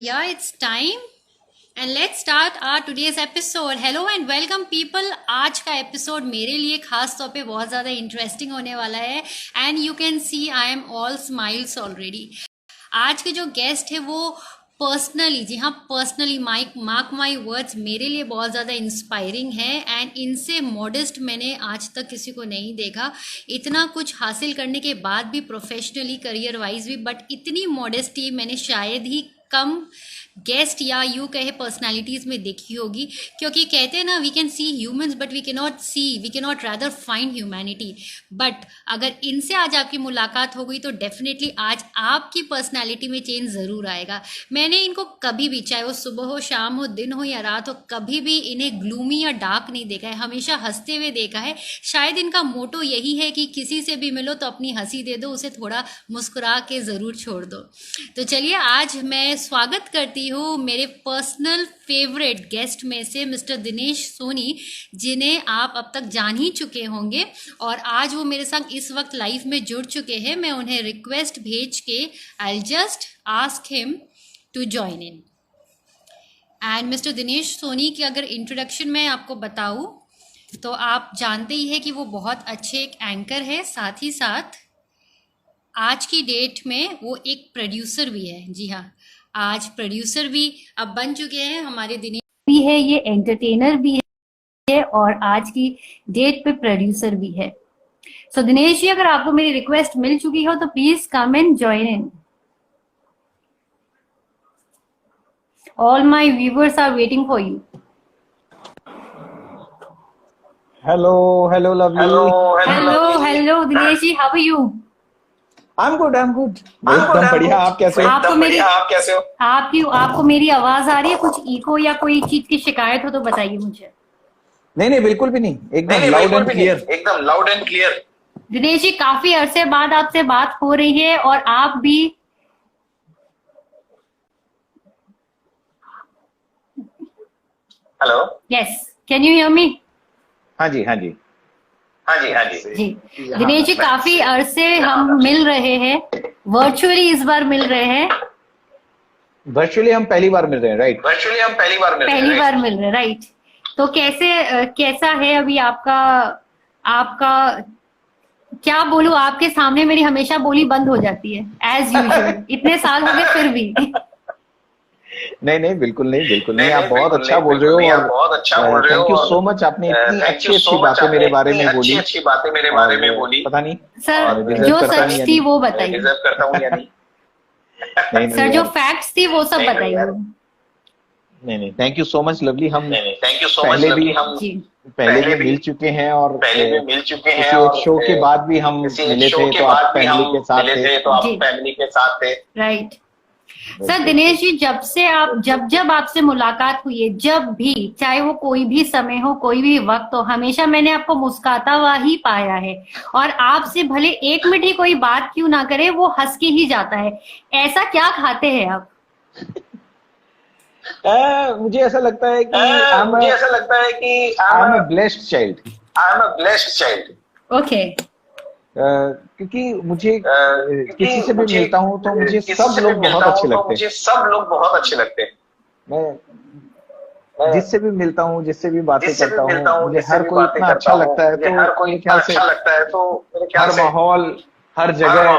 Yeah, it's time. And let's start our today's episode. Hello and welcome people. आज का episode मेरे लिए खास तौर पे बहुत ज़्यादा इंटरेस्टिंग होने वाला है and you can see I am all smiles already. आज के जो गेस्ट है वो पर्सनली, जी हाँ, पर्सनली मार्क माई वर्ड्स, मेरे लिए बहुत ज़्यादा इंस्पायरिंग है एंड इनसे मॉडेस्ट मैंने आज तक किसी को नहीं देखा. इतना कुछ हासिल करने के बाद भी, प्रोफेशनली करियर वाइज भी, बट इतनी मॉडेस्टी मैंने शायद ही कम गेस्ट या यू कहे पर्सनालिटीज में देखी होगी. क्योंकि कहते हैं ना, we can see humans but we can not rather find humanity. But अगर इनसे आज आपकी मुलाकात हो गई तो डेफिनेटली आज आपकी पर्सनालिटी में चेंज ज़रूर आएगा. मैंने इनको कभी भी, चाहे वो सुबह हो, शाम हो, दिन हो या रात हो, कभी भी इन्हें ग्लूमी या डार्क नहीं देखा है. हमेशा हंसते हुए देखा है. शायद इनका मोटो यही है कि किसी से भी मिलो तो अपनी हंसी दे दो, उसे थोड़ा मुस्कुरा के ज़रूर छोड़ दो. तो चलिए, आज मैं स्वागत करती हूँ मेरे पर्सनल फेवरेट गेस्ट में से मिस्टर दिनेश सोनी, जिन्हें आप अब तक जान ही चुके होंगे. और आज वो मेरे साथ इस वक्त लाइव में जुड़ चुके हैं. मैं उन्हें रिक्वेस्ट भेज के I just ask him to join in. And mister Dinesh Soni की अगर इंट्रोडक्शन मैं आपको बताऊँ तो आप जानते ही हैं कि वो बहुत अच्छे एक एंकर है, साथ ही साथ आज की डेट में वो एक प्रोड्यूसर भी है. जी हाँ, आज प्रोड्यूसर भी अब बन चुके हैं हमारे. दिनेश भी है, ये एंटरटेनर भी है और आज की डेट पे प्रोड्यूसर भी है. सो दिनेश जी, अगर आपको मेरी रिक्वेस्ट मिल चुकी हो तो please come and join in. All my viewers are waiting for you. Hello, lovely. Hello Dinesh ji, how are you? I'm good. एकदम बढ़िया. आप कैसे हो? आपको मेरी आवाज आ रही है? कुछ इको या कोई चीज की शिकायत हो तो बताइए मुझे. नहीं, बिल्कुल भी नहीं. एकदम loud and clear. Dinesh ji, काफी अरसे बाद आपसे बात हो रही है और आप भी. Hello. Yes, can you hear me? हाँ जी. जी दिनेश जी, काफी अरसे हम मिल रहे हैं, वर्चुअली इस बार मिल रहे हैं. वर्चुअली हम पहली बार मिल रहे हैं, राइट? पहली बार मिल रहे हैं, राइट. तो कैसा है अभी आपका क्या बोलूं, आपके सामने मेरी हमेशा बोली बंद हो जाती है एज यूजुअल. इतने साल हो गए फिर भी. नहीं, बिल्कुल नहीं. आप बहुत अच्छा बोल रहे हो और थैंक यू सो मच. आपने इतनी अच्छी बातें मेरे बारे में बोली. पता नहीं सर, जो सच थी वो बताइए. डिजर्व करता हूँ या नहीं? सर, जो फैक्ट्स थी वो सब बताइए. नहीं, thank you so much lovely. हम पहले भी मिल चुके हैं और शो के बाद भी हम मिले थे तो आप फैमिली के साथ थे. राइट. सर दिनेश जी, जब आपसे मुलाकात हुई है, जब भी, चाहे वो कोई भी समय हो, कोई भी वक्त हो, हमेशा मैंने आपको मुस्कुराता हुआ ही पाया है. और आपसे भले एक मिनट ही कोई बात क्यों ना करे, वो हंस के ही जाता है. ऐसा क्या खाते हैं आप? मुझे ऐसा लगता है कि I am a blessed child. Okay. क्योंकि मुझे किसी से भी मिलता हूँ तो मुझे सब लोग बहुत अच्छे लगते हैं. मैं जिससे भी मिलता हूँ, जिससे भी बातें करता हूँ, मुझे हर कोई इतना अच्छा लगता है. तो मेरे ख्याल से हर माहौल, हर जगह,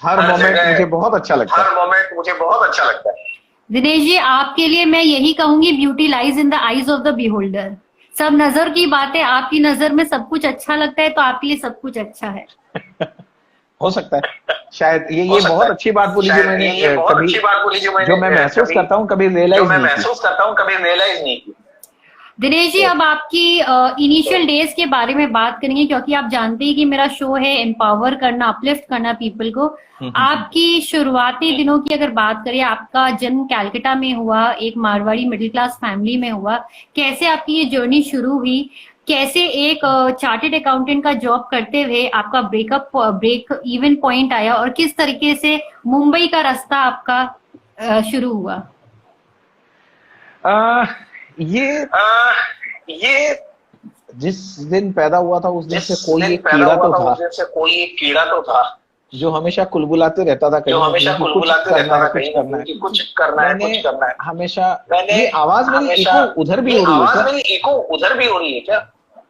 हर मोमेंट मुझे बहुत अच्छा लगता है. दिनेश जी, आपके लिए मैं यही कहूंगी, beauty lies in the eyes of the beholder. सब नजर की बात है, आपकी नजर में सब कुछ अच्छा लगता है तो आपके लिए सब कुछ अच्छा है. हो सकता है. शायद ये बहुत अच्छी बात बोली जो मैं महसूस करता हूँ, कभी रियलाइज नहीं की. दिनेश जी, अब आपकी इनिशियल डेज के बारे में बात करेंगे, क्योंकि आप जानते हैं कि मेरा शो है एम्पावर करना, अपलिफ्ट करना पीपल को. आपकी शुरुआती दिनों की अगर बात करें, आपका जन्म कैलकाटा में हुआ, एक मारवाड़ी मिडिल क्लास फैमिली में हुआ. कैसे आपकी ये जर्नी शुरू हुई? कैसे एक चार्टेड अकाउंटेंट का जॉब करते हुए आपका ब्रेक इवन पॉइंट आया, और किस तरीके से मुंबई का रास्ता आपका शुरू हुआ? ये जिस दिन पैदा हुआ था उस दिन से कोई एक कीड़ा तो था. जो हमेशा कुलबुलाते रहता था, जो हमेशा कहीं कुलबुलाते रहता था, कहीं करना है, कि कुछ करना है, मैंने कुछ करना है। हमेशा मैंने ये आवाज मेरी हमेशा इको उधर भी ये हो रही है आवाज क्या? मेरी इको उधर भी हो रही है क्या?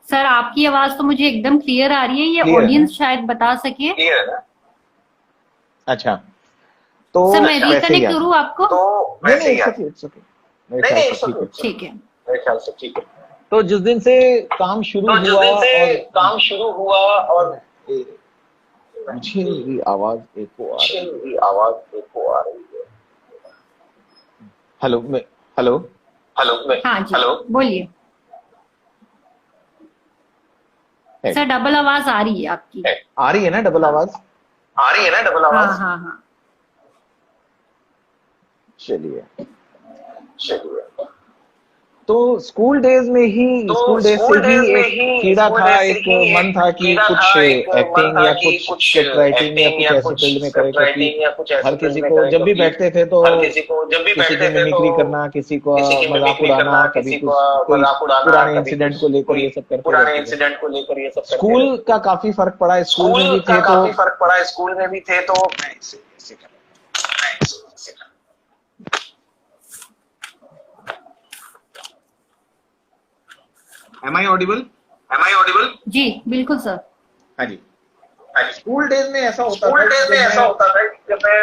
सर आपकी आवाज तो मुझे एकदम क्लियर आ रही है, ये Clear है ऑडियंस शायद बता सके। क्लियर है ना? अच्छा, तो सर मैं वैसे ही रिकनेक्ट आ करूँ आपको? तो नहीं वैसे नहीं, ही आ इट्स ओके, मेरे नहीं ख्याल नहीं, से ठीक है। ठीक है। मेरे ख्याल से ठीक है। तो जिस दिन से काम शुरू तो जिस हुआ दिन से और काम शुरू हुआ और मुझे मेरी आवाज एको आ रही है। मेरी आवाज एको आ रही है। हेलो हेलो हेलो हाँ जी, हेलो, बोलिए। सर डबल आवाज आ रही है आपकी। आ रही है ना डबल आवाज? आ रही है ना डबल हाँ आवाज? हाँ हाँ। चलिए, चलिए। तो स्कूल डेज में ही, तो स्कूल डेज से स्कूल डेज ही में एक ही कीड़ा स्कूल था, डेज से एक ही मन था कि कीड़ा कुछ था, एक मन एक्टिंग था या कि कुछ कुछ स्क्रिप्ट राइटिंग या एक्टिंग कुछ या ऐसी कुछ फील्ड में करे, स्क्रिप्ट क्योंकि राइटिंग या कुछ ऐसी हर फील्ड किसी में को करे, जब भी क्योंकि बैठते थे तो हर किसी को जब भी किसी बैठते की थे तो मिमिक्री करना, किसी को किसी की मजाक मिमिक्री उड़ाना, करना, कभी किसी कुछ का कोई मजाक उड़ाना, पुराने कभी इंसिडेंट को लेकर ये सब करते पुराने रहते थे। इंसिडेंट को लेकर ये सब करते स्कूल रहते का काफी फर्क पड़ा, स्कूल में भी स्कूल का थे तो काफी फर्क पड़ा, स्कूल में भी थे तो am I audible? Am I audible? जी बिल्कुल सर। हाँ जी। स्कूल डेज में ऐसा होता स्कूल था डेज में ऐसा होता था कि जब मैं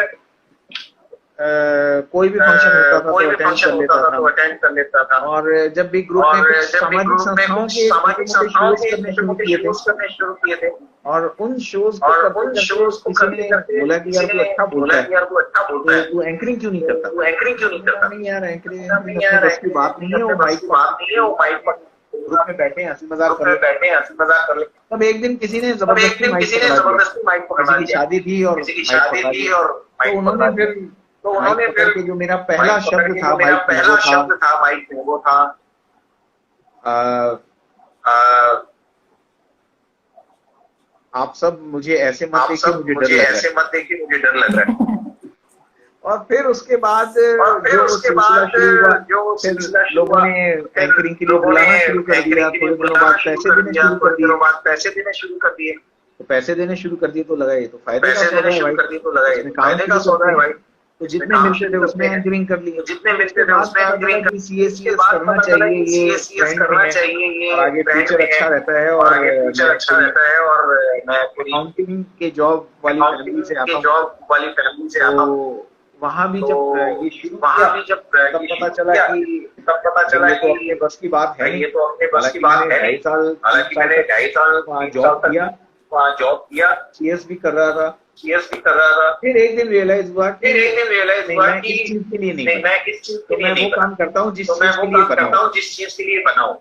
कोई भी फंक्शन होता था कोई तो भी अटेंड फंक्शन कर होता लेता था तो था, अटेंड कर लेता था। और जब भी ग्रुप में और कुछ जब भी सामाजिक ग्रुप में संस्थाओं कुछ के सामाजिक छोटे संस्थाओं शोज के करने छोटे शुरू मोटे किए थे, शोज करने शुरू किए थे, और उन शोज को और करते उन करते शोज को किसी करते ने करते बोला कि किसी यार तू ने अच्छा बोला बोलता कि है, यार तू अच्छा बोलता तो है, तू एंकरिंग क्यों नहीं करता? तू एंकरिंग क्यों नहीं करता? नहीं यार, एंकरिंग नहीं अपने यार, बस की बात नहीं है, वो अपने बस माइक की पर बात नहीं है, वो माइक पर ग्रुप में बैठे हैं, हंसी मजाक ग्रुप कर में ले। बैठे हैं, हंसी मजाक कर ले। तब एक दिन किसी ने तब एक जबरदस्ती दिन माइक किसी ने पकड़ा दिया, जबरदस्ती माइक किसी पकड़ा की दिया, शादी थी और किसी की माइक शादी पकड़ा थी दिया। और तो माइक उन्होंने पकड़ा फिर दिया। तो माइक उन्होंने पकड़ फिर के जो मेरा पहला माइक पकड़ शब्द के था जो मेरा माइक में पहला वो था शब्द था माइक में वो था अ, आप सब मुझे ऐसे मत आप देखिए, सब मुझे डर मुझे लग रहा ऐसे है। मत देखिए, मुझे डर लग रहा है। और फिर उसके बाद और फिर जो उसके सिलसिला बाद शुरू हुआ, जो फिर सिलसिला शुरू लोगों हुआ, ने फिर एंकरिंग के लिए लोगों ने बुलाना शुरू कर दिया, एंकरिंग के लिए थोड़े दिनों बुलाना बाद शुरू पैसे कर देने दिया, शुरू कर थोड़े दिए। दिनों बाद पैसे देने शुरू कर दिए। तो पैसे देने शुरू कर दिए तो लगा ये तो फायदे का पैसे सौदा देने है शुरू भाई, कर दिए तो लगा ये इसमें काम फायदे का शुरू सौदा करते है हैं। भाई। तो इसमें जितने काम मिलते शुरू थे करते उसमें हैं। एंकरिंग कर ली। तो जितने उसके मिलते थे बाद उसमें पता चला एंकरिंग कि उसके सीएसीएस बाद करना पता चला चाहिए, कि ये सीएससीएस ट्रेंड में करना है चाहिए, ये और आगे ट्रेंड फ्यूचर में है अच्छा रहता है, और और आगे फ्यूचर मैं अच्छा कोई रहता है। और मैं पूरी अकाउंटिंग के जॉब वाली फैमिली अकाउंटिंग से के आता हूँ, जॉब वाली फैमिली से आता हूँ। तो वहां भी तो जब ये शुरू वहां किया भी जब तब ये पता शुरू चला किया, कि तब पता भाई चला ये तो कि अपने बस की बात है भाई नहीं। ये तो अपने बस की हालांकि बात मैंने है नहीं। 2.5 साल 3 हालांकि साल मैंने तक 2.5 साल वहाँ 3 साल जॉब तक किया, वहाँ जॉब किया, सीएस भी कर रहा था। सीएस भी कर रहा था। फिर एक दिन रियलाइज हुआ कि फिर एक दिन रियलाइज नहीं, हुआ मैं कि इस चीज के लिए नहीं नहीं, बना। मैं इस चीज के तो लिए मैं नहीं वो बना। काम करता हूँ तो जिस मैं चीज वो के लिए काम बना करता हूँ। हूँ जिस चीज के लिए बना हूँ।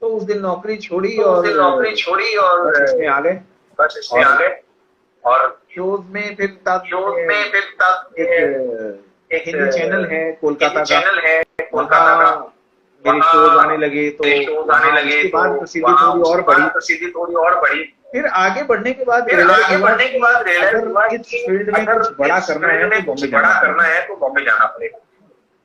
तो उस दिन नौकरी छोड़ी तो उस और दिन नौकरी छोड़ी और बस इसमें आ गए। बस इसमें और आ गए। और शोज में फिर शोज में फिर तक एक हिंदी चैनल है कोलकाता का, चैनल है कोलकाता का, वहाँ मेरे शोज आने लगे, तो शोज आने वहाँ लगे। उसके तो बाद प्रसिद्धि वहाँ थोड़ी और उसके बाद बढ़ी। प्रसिद्धि थोड़ी और बढ़ी। फिर आगे बढ़ने के बाद फिर रियलाइज आगे हुआ बढ़ने के बाद रियलाइज अगर हुआ इस कि फील्ड में अगर कुछ बड़ा इस करना फील्ड है में तो कुछ बॉम्बे बड़ा जाना करना पड़ेगा। है तो बॉम्बे जाना पड़ेगा।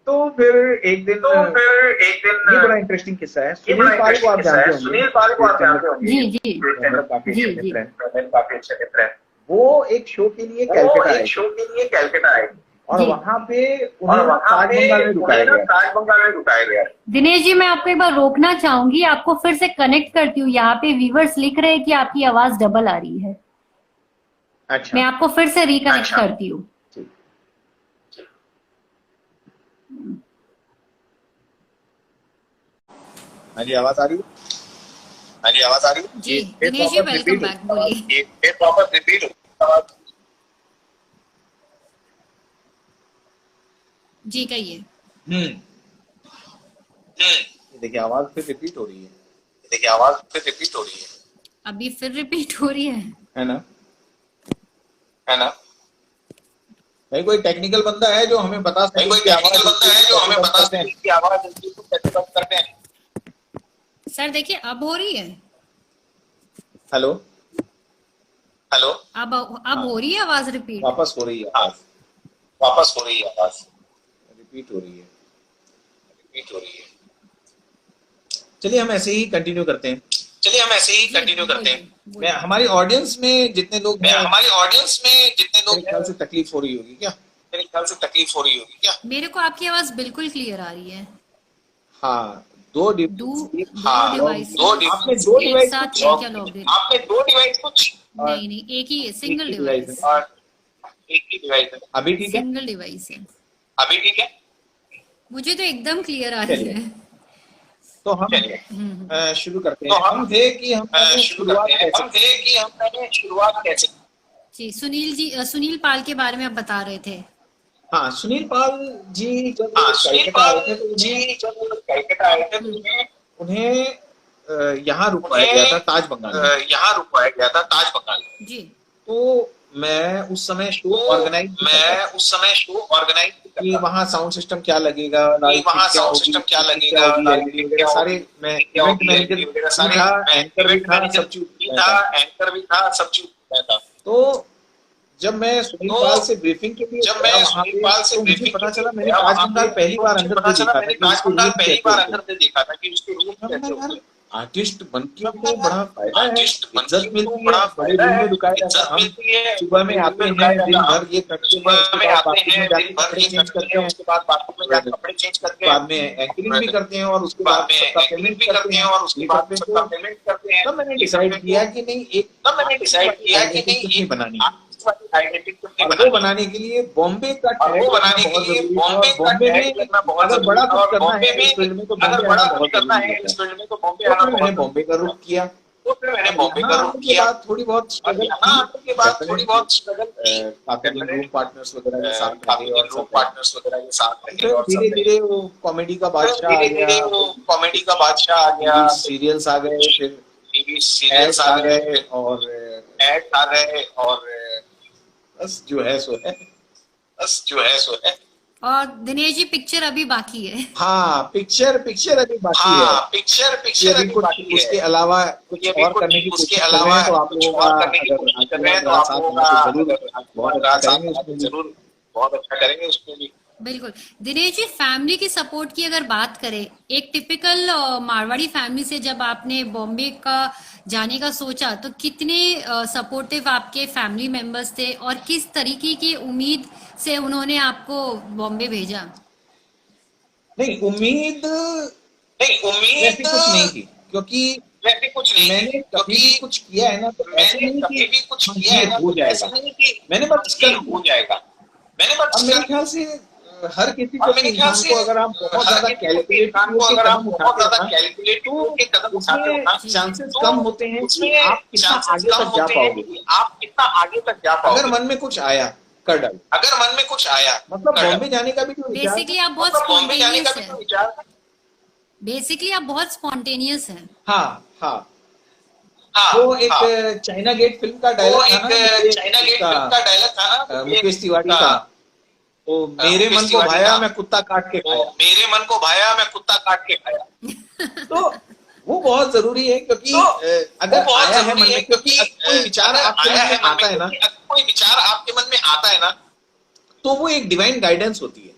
तो फिर एक दिन, तो फिर एक दिन ये बड़ा इंटरेस्टिंग किस्सा है। ये सुनील बड़ा पाल को आप इंटरेस्टिंग जानते है। होंगे, सुनील पाल को आप जानते होंगे, जी जी मतलब काफी जी अच्छे जी। मित्र हैं। मेरे काफी अच्छे मित्र हैं। वो एक शो के लिए वो कैलकाटा आए एक थे, शो के लिए कैलकाटा आए और जी। वहां पे और उन्हें ना वहां ताज पे बंगाल में रुकाया उन्हें ना गया। ताज बंगाल में रुकाया गया। दिनेश जी मैं आपको एक बार रोकना चाहूंगी, आपको फिर से कनेक्ट करती हूँ। यहाँ पे व्यूवर्स लिख रहे हैं कि आपकी आवाज डबल आ रही है। अच्छा, मैं आपको फिर से रिकनेक्ट अच्छा। करती हूँ। ठीक। हाँ जी, आवाज आ रही है? हाँ जी, आवाज आ रही है? जी फिर दिनेश जी वापस वेलकम रिपीट बैक, बोलिए। ये फिर वापस रिपीट हो आवाज। जी कहिए। देखिए आवाज फिर रिपीट हो रही है। देखिए आवाज फिर रिपीट हो रही है। अभी फिर रिपीट हो रही है ना? है ना? भाई कोई टेक्निकल बंदा है जो हमें बता सके कोई कि आवाज टेक्निकल बंदा है जो हमें बता करते सके हैं। कि आवाज को कैसे बंद करते हैं। सर देखिए अब हो रही है। हेलो, हेलो, अब हो रही है आवाज रिपीट। वापस हो रही है आवाज, वापस हो रही है आवाज, रिपीट हो रही है। रिपीट हो रही है। चलिए हम ऐसे ही कंटिन्यू करते हैं। चलिए हम ऐसे ही कंटिन्यू करते हैं। मैं हमारी ऑडियंस में जितने लोग हैं, हमारी ऑडियंस में जितने लोग मेरे ख्याल से तकलीफ हो रही होगी क्या? मेरे ख्याल से तकलीफ हो रही होगी क्या? मेरे को आपकी आवाज बिल्कुल क्लियर आ रही है। हाँ, दो दो डिवाइस आपने दो एक डिवाइस साथ है क्या लॉग इन? आपने 2 डिवाइस कुछ नहीं नहीं, एक ही सिंगल एक ही device डिवाइस, है। और एक ही डिवाइस है। अभी ठीक है? सिंगल डिवाइस है। अभी ठीक है? मुझे तो एकदम क्लियर आ रही चलिए। है। तो हम हम्म। शुरू करते तो हैं। हम थे कि हम शुरू करते हैं। हम थे कि हमने शुरुआत कैसे की? जी सुनील जी, सुनील पाल के बारे में आप बता रहे थे। हाँ, सुनील पाल जी जब सुनील कलकत्ता पाल आए थे तो जी जब कलकत्ता आए थे तो उन्हें यहाँ रुकवाया गया था ताज बंगाल में। यहाँ रुकवाया गया था ताज बंगाल में। जी तो मैं उस समय शो ऑर्गेनाइज कि वहाँ साउंड सिस्टम क्या लगेगा, वहाँ साउंड सिस्टम क्या लगेगा, वगैरह सारे, मैं इवेंट मैनेजर भी था, एंकर भी था, सब चीज एंकर भी था, सब चीज था। तो जब मैं सुनील पाल से ब्रीफिंग के लिए जब मैं सुनील पाल से तो मुझे ब्रीफिंग पता चला, मैंने ताज बंगाल पहली बार अंदर से देखा था कि उसके रूम पहली बार कैसे अंदर से देखा था कि उसके रूम कैसे होते हैं। आर्टिस्ट बनके तो बड़ा फायदा है, आर्टिस्ट बनके इज्जत मिलती तो है, बड़ा बड़े फायदा रूम में है, रुकाया जाता इज्जत है। हम मिलती है, सुबह में आते हैं, दिन भर ये करते हैं, सुबह में आते हैं, जाके दिन भर कपड़े ये चेंज करते करते हैं, हैं, उसके बाद बाथरूम में जाकर कपड़े चेंज करते हैं, बाद में एंकरिंग भी करते हैं और उसके बाद बाद में सबका एंकरिंग पेमेंट भी करते हैं और उसके बाद सबका पेमेंट करते हैं। तब मैंने डिसाइड किया कि नहीं, एक तब मैंने डिसाइड किया कि नहीं, नहीं एक बनानी है। आइडेंटिटी और वो बनाने के लिए बॉम्बे का और वो बनाने के लिए बॉम्बे का टैग लगना बहुत अगर बड़ा जरूरी है। कुछ करना बॉम्बे है इस फील्ड में तो में अगर बॉम्बे बड़ा आना कुछ बहुत करना जरूरी है इस होता है। फील्ड में तो बॉम्बे तो आना फिर मैंने बहुत बॉम्बे का रुख किया। तो फिर मैंने बॉम्बे का यहाँ रुख आने के किया। बाद थोड़ी बहुत और स्ट्रगल यहाँ आने के बाद थोड़ी बहुत स्ट्रगल की, काफी दिन रूम पार्टनर्स वगैरह के साथ काफी रहे दिन और रूम सब पार्टनर्स वगैरह के साथ रहे फिर और धीरे धीरे वो कॉमेडी का बादशाह आ धीरे गया, धीरे वो कॉमेडी का बादशाह आ गया, सीरियल्स आ गए, फिर टीवी सीरियल्स आ गए और एड आ गए और बस जो है सो है। बस जो है सो है। और दिनेश जी पिक्चर अभी बाकी है। हाँ, पिक्चर अभी बाकी है। हाँ, पिक्चर अभी अभी कुछ बाकी है। उसके अलावा कुछ और करने की उसके कोशिश कर रहे अलावा हैं, तो आप कुछ लोगों और का करने की अगर कोशिश कर रहे हैं तो आशीर्वाद आप साथ लोगों में का तो जरूर बहुत अच्छा करेंगे उसमें भी। जरूर बहुत अच्छा करेंगे उसमें भी। बिल्कुल। दिनेश जी, फैमिली की सपोर्ट की अगर बात करें, एक टिपिकल मारवाड़ी फैमिली से जब आपने बॉम्बे का जाने का सोचा तो कितने सपोर्टिव आपके फैमिली मेंबर्स थे और किस तरीके की उम्मीद से उन्होंने आपको बॉम्बे भेजा? नहीं, उम्मीद वैसे कुछ नहीं थी, क्योंकि वैसे कुछ नहीं, मैंने कभी भी कुछ किया है ना तो ऐसे मैंने नहीं कभी भी कुछ कि किया है ना हो तो ऐसा जाएगा। नहीं कि मैंने बस ये कर हो जाएगा। मैंने बस अब मेरे ख्याल से हर किसी को और मेरे ख्याल इंसान से को अगर आप बहुत ज्यादा कैलकुलेट को अगर आप बहुत ज्यादा कैलकुलेट तो के कदम उठाते हो ना, चांसेस तो कम होते हैं कि उसमें आप कितना chances आगे कम तक जा होते हैं पाओगे। कि आप कितना आगे तक जा अगर पाओगे। मन में कुछ आया कर डालो। अगर मन में कुछ आया मतलब बॉम्बे जाने का भी जो विचार बेसिकली आप बहुत मतलब बॉम्बे जाने का स्पॉन्टेनियस भी है। तो विचार था। बेसिकली आप बहुत स्पॉन्टेनियस हैं। हाँ हाँ, वो एक हाँ, चाइना गेट फिल्म का वो डायलॉग था ना, एक चाइना गेट का, फिल्म का डायलॉग था ना, मुकेश तिवारी का, का, तो मेरे मन को तिवारी भाया का, मैं कुत्ता काट के तो खाया। मेरे मन को भाया मैं कुत्ता काट के खाया। तो वो बहुत जरूरी है, क्योंकि तो अगर वो बहुत आया है जरूरी मन है, में, क्योंकि क्योंकि कोई विचार अगर आपके आया मन है में आता है ना, अगर कोई विचार आपके मन में आता है ना, तो वो एक डिवाइन गाइडेंस होती है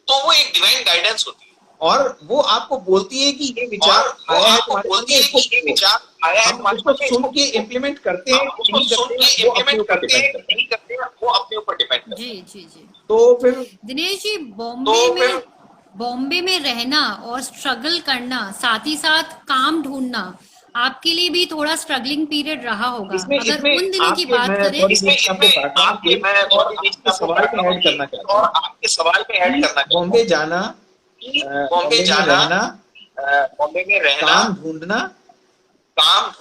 तो वो एक डिवाइन गाइडेंस होती है और वो आपको बोलती है कि ये विचार और आया है आपको तुम्हारे मन बोलती में, है इसको कि ये करो। विचार आया है हम तुम्हारे उसको मन में, सुन इसको के इम्प्लीमेंट करते हैं हम कि उसको नहीं सुन करते के हैं, वो अपने इम्प्लीमेंट ऊपर करते हैं डिपेंड करता है। नहीं करते हैं, वो अपने ऊपर डिपेंड करता है। जी जी जी। तो फिर दिनेश जी, फिर बॉम्बे में रहना और स्ट्रगल करना, साथ ही साथ काम ढूंढना आपके लिए भी थोड़ा स्ट्रगलिंग पीरियड रहा होगा। अगर उन दिनों की बात करें, आपके सवाल पे ऐड करना चाहता हूँ, और आपके सवाल पे ऐड करना चाहता हूँ बॉम्बे जाना, कि बॉम्बे जाना, बॉम्बे में रहना, काम ढूंढना,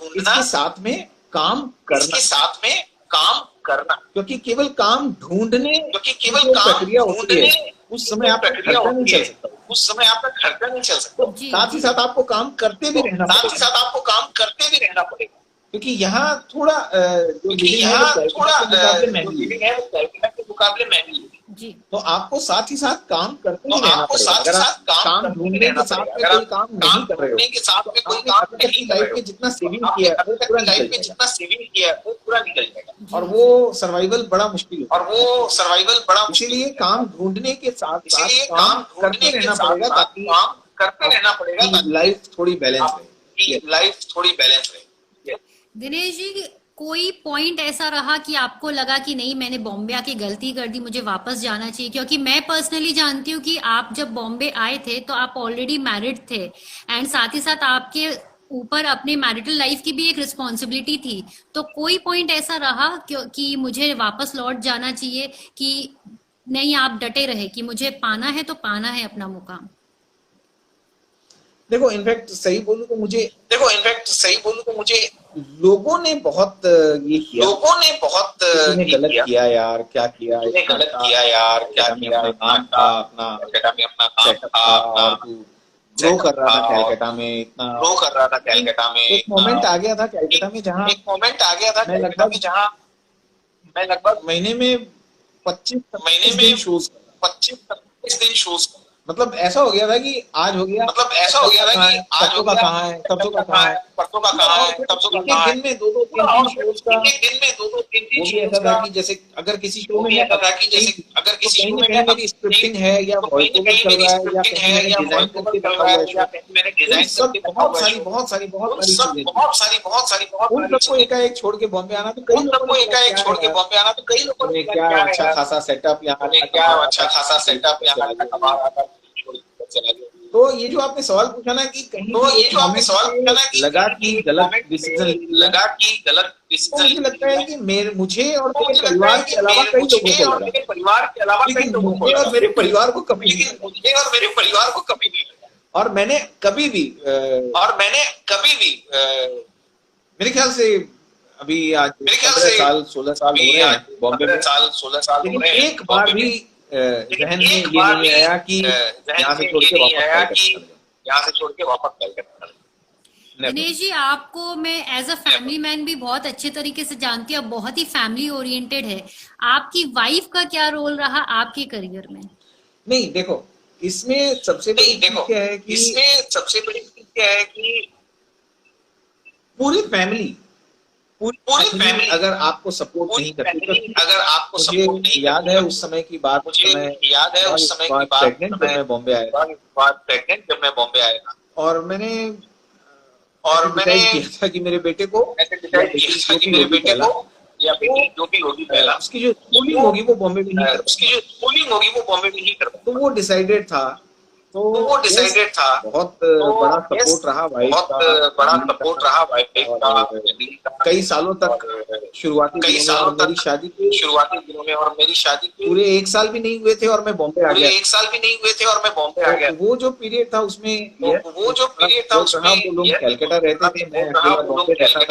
इसके साथ में काम करना, इसके साथ में काम करना, क्योंकि केवल काम ढूंढने क्योंकि केवल जो काम प्रक्रिया होती है ढूंढने उस समय आपका प्रक्रिया खर्चा नहीं होती चल है, सकता। उस समय आपका खर्चा नहीं चल सकता। जी साथ ही साथ आपको काम करते भी रहना साथ ही पड़ेगा, साथ आपको काम करते भी रहना पड़ेगा, क्योंकि यहाँ थोड़ा जो क्योंकि living है यहाँ वो थोड़ा कैलकुलेट के मुकाबले जो महंगी है। living है वो कैलकुलेट के मुकाबले महंगी है। जी, तो आपको साथ ही साथ काम करते तो ही रहना आपको पड़ेगा। साथ ही अगर साथ आप काम करते ढूंढने रहना के साथ में पड़ेगा। कोई अगर काम काम नहीं कर रहे हो, ढूंढने के साथ में कोई आपने काम अभी तक नहीं की कर रहे लाइफ हो, में जितना सेविंग आपने किया है अभी वो तक पूरा की निकल लाइफ में जाएगा जितना सेविंग किया है वो पूरा निकल जाएगा और वो सर्वाइवल बड़ा मुश्किल होता और वो सर्वाइवल बड़ा है। इसीलिए काम ढूंढने के साथ साथ इसीलिए काम काम करते ढूंढने के रहना साथ पड़ेगा साथ ताकि काम करते रहना पड़ेगा आपकी ताकि लाइफ थोड़ी बैलेंस रहे। आपकी लाइफ थोड़ी बैलेंस रहे। दिनेश जी, कोई पॉइंट ऐसा रहा कि आपको लगा कि नहीं, मैंने बॉम्बे आके गलती कर दी, मुझे वापस जाना चाहिए? क्योंकि मैं पर्सनली जानती हूँ कि आप जब बॉम्बे आए थे तो आप ऑलरेडी मैरिड थे, एंड साथ ही साथ आपके ऊपर अपने मैरिटल लाइफ की भी एक रिस्पॉन्सिबिलिटी थी। तो कोई पॉइंट ऐसा रहा कि मुझे वापस लौट जाना चाहिए, कि नहीं आप डटे रहे कि मुझे पाना है तो पाना है अपना मुकाम? देखो इनफैक्ट सही बोलूं तो मुझे लोगों ने बहुत ये किया, तूने गलत किया यार, क्या किया, नाम था अपना, सेटअप था, और तू ग्रो कर रहा था कैलकाटा में, इतना एक मोमेंट आ गया था कैलकाटा में जहाँ मैं लगभग महीने में 25 दिन शोज, मतलब ऐसा हो गया था कि आज हो गया, परसों का कहाँ है, परसों का कहाँ है, एक दिन में 2-3 शोज का। वो भी ऐसा था कि जैसे अगर किसी शो में कहीं ना कहीं मेरी स्क्रिप्टिंग है या वॉइस ओवर चल रहा है या कहीं मैंने डिजाइन करके रखा हुआ है, सब बहुत सारी चीजें, उन सबको एकाएक छोड़ के बॉम्बे आना, तो कई लोगों ने क्या अच्छा खासा सेटअप यहाँ, तो ये जो आपने सवाल पूछा ना कि कहीं लगा कि गलत डिसीजन, तो मुझे लगता है कि मुझे और मेरे परिवार के अलावा कई लोगों को लगा, लेकिन मुझे और मेरे परिवार को कभी नहीं। और मैंने कभी भी मेरे ख्याल से अभी आज 16 साल हो रहे हैं बॉम्बे में, लेकिन एक बार भी जहन में ये नहीं आया कि यहाँ से छोड़ के वापस कलकत्ता। दिनेश जी, आपको मैं एज अ फैमिली मैन भी बहुत अच्छे तरीके से जानती हूँ, बहुत ही फैमिली ओरिएंटेड है। आपकी वाइफ का क्या रोल रहा आपके करियर में? नहीं देखो, इसमें सबसे बड़ी चीज क्या है कि पूरी फैमिली अगर आपको सपोर्ट नहीं करती, तो मुझे याद है उस समय की बात, प्रेग्नेंट जब मैं बॉम्बे आया, और मैंने किया था कि मेरे बेटे को या बेटी जो भी होगी पहला, उसकी जो स्कूलिंग होगी वो बॉम्बे में ही कर, तो वो डिसाइडेड था। बहुत बड़ा सपोर्ट रहा भाई का, कई सालों तक, शुरुआती दिनों में और मेरी शादी के पूरे 1 साल भी नहीं हुए थे और मैं बॉम्बे आ गया। वो जो पीरियड था उसमें वो लोग कलकत्ता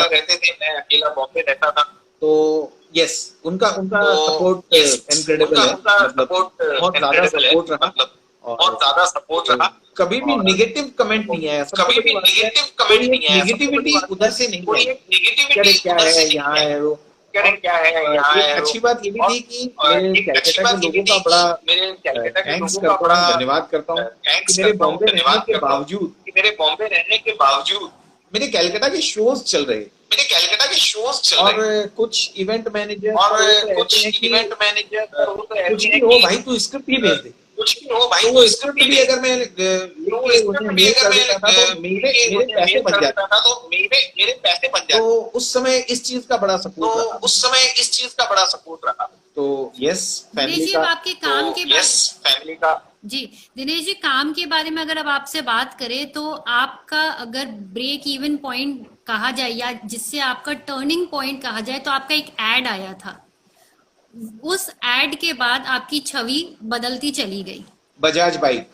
रहते थे, मैं अकेला बॉम्बे रहता था। तो यस, उनका सपोर्ट इनक्रेडिबल है, मतलब बहुत ज्यादा सपोर्ट रहा, कभी भी निगेटिव कमेंट नहीं आया, निगेटिविटी उधर से नहीं आई, क्या है यहाँ है वो, अच्छी बात ये भी थी कि मेरे कैलकाटा के लोगों का बड़ा थैंक्स करता हूँ, धन्यवाद करता हूँ कि मेरे बॉम्बे रहने के बावजूद मेरे कैलकाटा के शोज चल रहे, और कुछ इवेंट मैनेजर कुछ भी हो भाई, तू स्क्रिप्ट ही भेज दे, वो स्क्रिप्ट भी अगर मैं मेल कर देता था तो मेरे पैसे बच जाते, तो उस समय इस चीज का बड़ा सपोर्ट रहा। तो यस, फैमिली का जी। दिनेश जी, काम के बारे में अगर अब आपसे बात करें तो आपका अगर ब्रेक इवन पॉइंट कहा जाए या जिससे आपका टर्निंग पॉइंट कहा जाए, तो आपका एक एड आया था। उस एड के बाद आपकी छवि बदलती चली गई। बजाज बाइक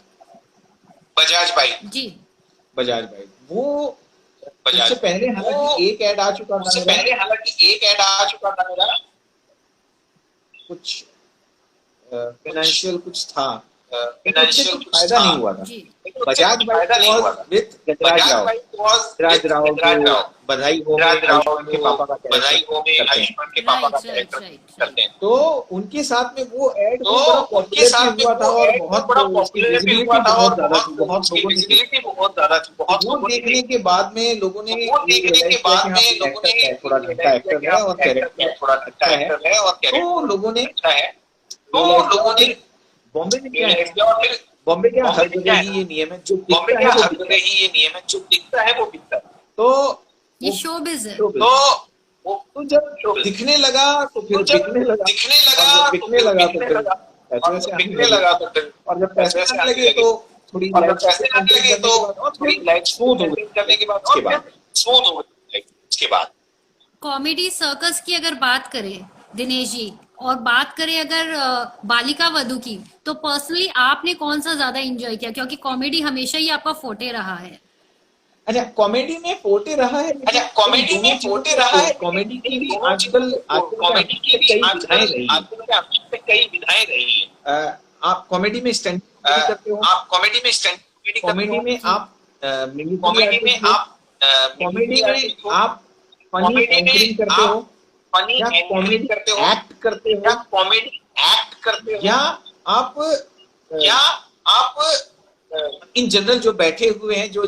जी, बजाज बाइक, वो उससे पहले हालांकि एक ऐड आ चुका था मेरा, कुछ फाइनेंशियल कुछ था, कुछ फायदा नहीं हुआ था। बजाज बाइक वाज विद गजराज राव, बधाई हो आयुष्मान के पापा का करते हैं, तो उनके साथ में वो ऐड हुआ था और बहुत विजिबिलिटी बहुत ज्यादा थी, वो देखने के बाद में लोगों ने थोड़ा ढंग का एक्टर है और कैरेक्टर थोड़ा अच्छा है, तो लोगों ने बॉम्बे क्या हर जगह ही ये नियम है, जो दिखता है वो बिकता है। तो ये शोबिज़ है। तो जब दिखने लगा तो फिर बिकने लगा, और जब बिकने लगा तो फिर बिकने लगा तो फिर, और जब पैसे आने लगे तो थोड़ी स्मूथ हो गई करने के बाद उसके बाद कॉमेडी सर्कस की अगर बात करें दिनेश जी, और बात करें अगर बालिका वधू की, तो पर्सनली आपने कौन सा ज्यादा एंजॉय किया? क्योंकि कॉमेडी हमेशा ही आपका फोटे रहा है। अच्छा, कॉमेडी में फोटे रहा है, कॉमेडी की भी आजकल कई विधाएं रही है। आप कॉमेडी में स्टैंड करते हो, कॉमेडी में कॉमेडी में आप कॉमेडी में आप फनी एंकरिंग करते हो, फनी या कॉमेडी करते हो, एक्ट करते हो, या कॉमेडी एक्ट करते हो, या आप इन जनरल जो बैठे हुए हैं, जो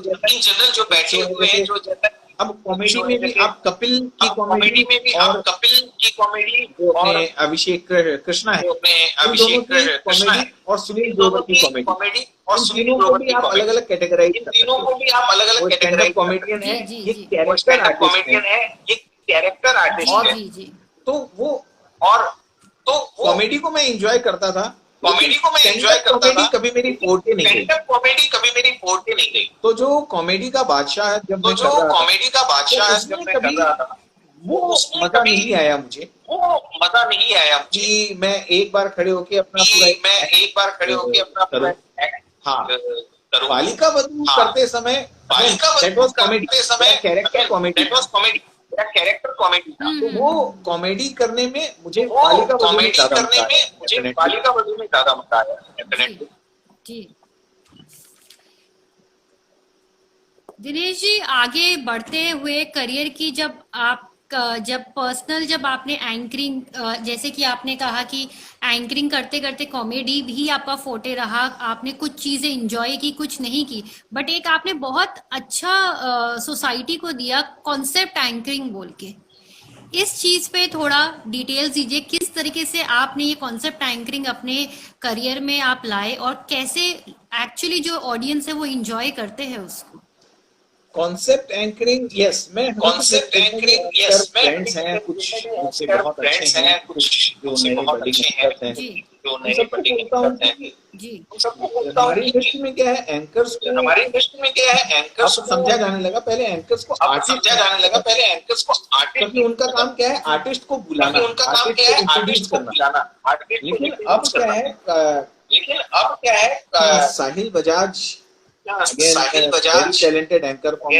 अब कॉमेडी में भी आप कपिल की कॉमेडी में भी आप कपिल की कॉमेडी और अभिषेक कृष्णा है, अभिषेक कृष्णा और सुनील ग्रोवर की कॉमेडी, और सुनील ग्रोवर की आप अलग अलग कैटेगराइज, तीनों को भी आप अलग अलग कैटेगराइज कॉमेडियन है, ये कैरेक्टर आर्टिस्ट है, तो वो कॉमेडी को मैं एंजॉय करता था, कभी मेरी फोर्टे नहीं गई, तो जो कॉमेडी का बादशाह है जब मैं कर रहा था, वो मजा नहीं आया मुझे, कि मैं एक बार खड़े होके अपना पूरा हाँ, बालिका वधू करते समय कैरेक्टर कॉमेडी था, तो वो कॉमेडी करने में मुझे बालिका वधू में ज्यादा मजा आया डेफिनेटली। जी दिनेश जी, आगे बढ़ते हुए करियर की जब आपने एंकरिंग, जैसे कि आपने कहा कि एंकरिंग करते करते कॉमेडी भी आपका फोटे रहा, आपने कुछ चीजें एंजॉय की, कुछ नहीं की, बट एक आपने बहुत अच्छा सोसाइटी को दिया कॉन्सेप्ट एंकरिंग बोल के। इस चीज पे थोड़ा डिटेल्स दीजिए, किस तरीके से आपने ये कॉन्सेप्ट एंकरिंग अपने करियर में आप लाए, और कैसे एक्चुअली जो ऑडियंस है वो एंजॉय करते हैं उसको। कॉन्सेप्ट एंकरिंग, यस, मैं फ्रेंड्स हैं कुछ मुझसे बहुत अच्छे हैं, कुछ जो मेरे बड़ी हैं, हमारी इंडस्ट्री में क्या है, एंकर्स समझा जाने लगा, पहले एंकर्स को आर्टिस्ट क्योंकि उनका काम क्या है, आर्टिस्ट को बुलाना, आर्टिस्ट को बुलाना। लेकिन अब क्या है, साहिल Bajaj, talented anchor from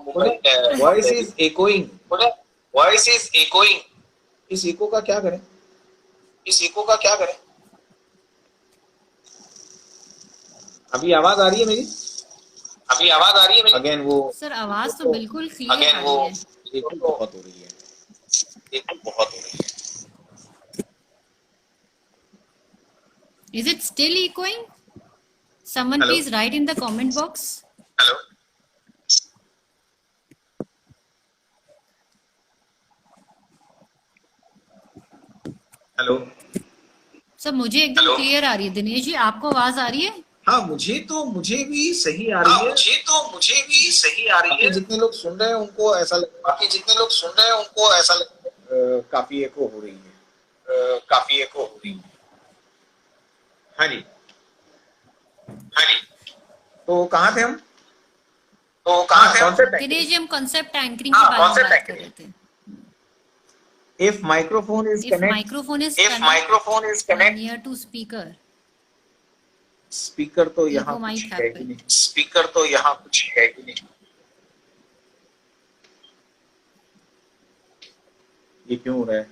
Mumbai, voice is echoing, इस इको का क्या करें, अभी आवाज आ रही है मेरी, अगेन वो सर आवाज तो बिल्कुल क्लियर आ रही है, इको बहुत हो रही है, Is it still echoing? Someone Hello? please write in the comment box. Hello sir मुझे एकदम क्लियर आ रही है। दिनेश जी, आपको आवाज आ रही है? हाँ, मुझे भी सही आ रही है, जितने लोग सुन रहे हैं उनको ऐसा लगता है काफी एको हो रही है, हाँ जी। तो कहाँ थे हम? दिनेश जी, हम कॉन्सेप्ट एंकरिंग के बारे में बात कर रहे थे। If microphone is connect near to speaker, speaker तो यहाँ कुछ है ही नहीं, ये क्यों हो रहा है?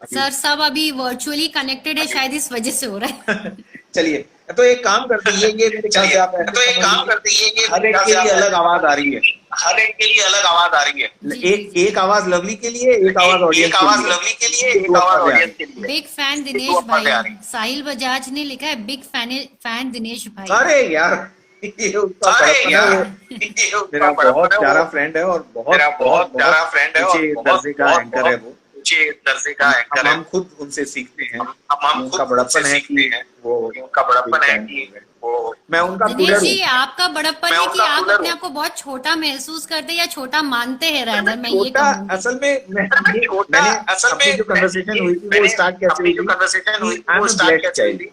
सर सब अभी वर्चुअली कनेक्टेड है, शायद इस वजह से हो रहा है। चलिए, तो एक काम करते हैं, ये मेरे ख्याल से आप हर एक के लिए अलग आवाज आ रही है, एक आवाज लवली के लिए, एक आवाज ऑडियंस के लिए। बिग फैन दिनेश भाई, साहिल बजाज ने लिखा है बिग फैन दिनेश भाई। अरे यार, ये उसका मेरा बहुत प्यारा फ्रेंड है, और बहुत दर्जे का एंकर है वो, हम खुद उनसे सीखते हैं, उनका बड़प्पन है कि वो मैं उनका दिनेश पुडर जी, हूँ। आपका बड़प्पन है कि आप अपने आप को बहुत छोटा महसूस करते हैं या छोटा मानते हैं, रादर मैं ये छोटा कहूंगी। असल में मैंने असल अपनी में जो कन्वर्सेशन हुई थी वो स्टार्ट कैसे अपनी हुई जो थी कन्वर्सेशन हुई कि थी आई वो एम अ स्टार्ट ब्लेस्ड कैसे हुई चाइल्ड। थी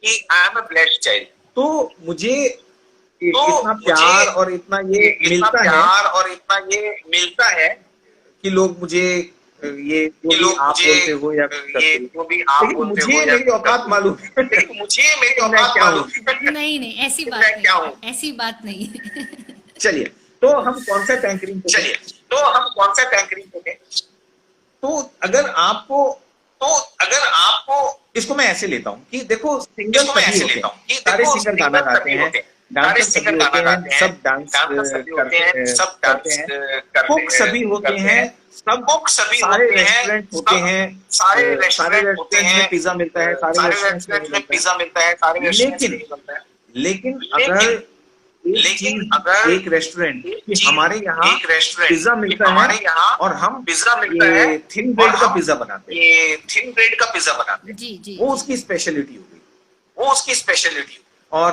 कि I am a blessed child. तो मुझे तो इतना मुझे प्यार और इतना ये इतना मिलता है प्यार और इतना ये मिलता है कि लोग मुझे ये जो कि भी लोग आप मुझे बोलते हो या कुछ करते ये हो, जो भी आप लेकिन बोलते हो मुझे या मेरी औकात मालूम है लेकिन मुझे मेरी कि मैं औकात क्या मालूम हूँ। है नहीं नहीं, ऐसी कि बात मैं क्या नहीं, हूँ। ऐसी बात नहीं है। चलिए, तो हम कौन सा टैंकरिंग पे थे? चलिए, तो हम कौन सा टैंकरिंग पे थे? तो अगर आपको तो अगर आपको इसको मैं ऐसे लेता हूँ कि देखो सिंगर इसको मैं सभी ऐसे होते लेता हैं, हूँ कि सारे देखो सिंगर गाना गाते सभी हैं, होते हैं, डांसर सारे सभी सिंगर होते गाना हैं, गाते हैं, सब डांस डांसर सभी होते हैं, सब करते डांस हैं, करते कुक सभी होते करते हैं, सब कुक सभी सारे होते हैं, रेस्टोरेंट होते सब हैं, सारे सारे रेस्टोरेंट होते रेस्टोरेंट्स में हैं, पिज्जा मिलता है, सारे सारे रेस्टोरेंट्स में रेस्टोरेंट नहीं में मिलता पिज्जा मिलता है, सारे है। रेस्टोरेंट्स में लेकिन नहीं मिलता है। लेकिन लेकिन अगर एक लेकिन चीज, अगर एक रेस्टोरेंट एक कि चीज, हमारे यहाँ एक रेस्टोरेंट पिज्जा कि मिलता है हमारे यहाँ और हम पिज्जा मिलता है ये थिन और ब्रेड का हम पिज्जा बनाते हैं, ये थिन ब्रेड का पिज्जा बनाते हैं, जी जी वो जी। उसकी स्पेशलिटी होगी। वो उसकी स्पेशलिटी। और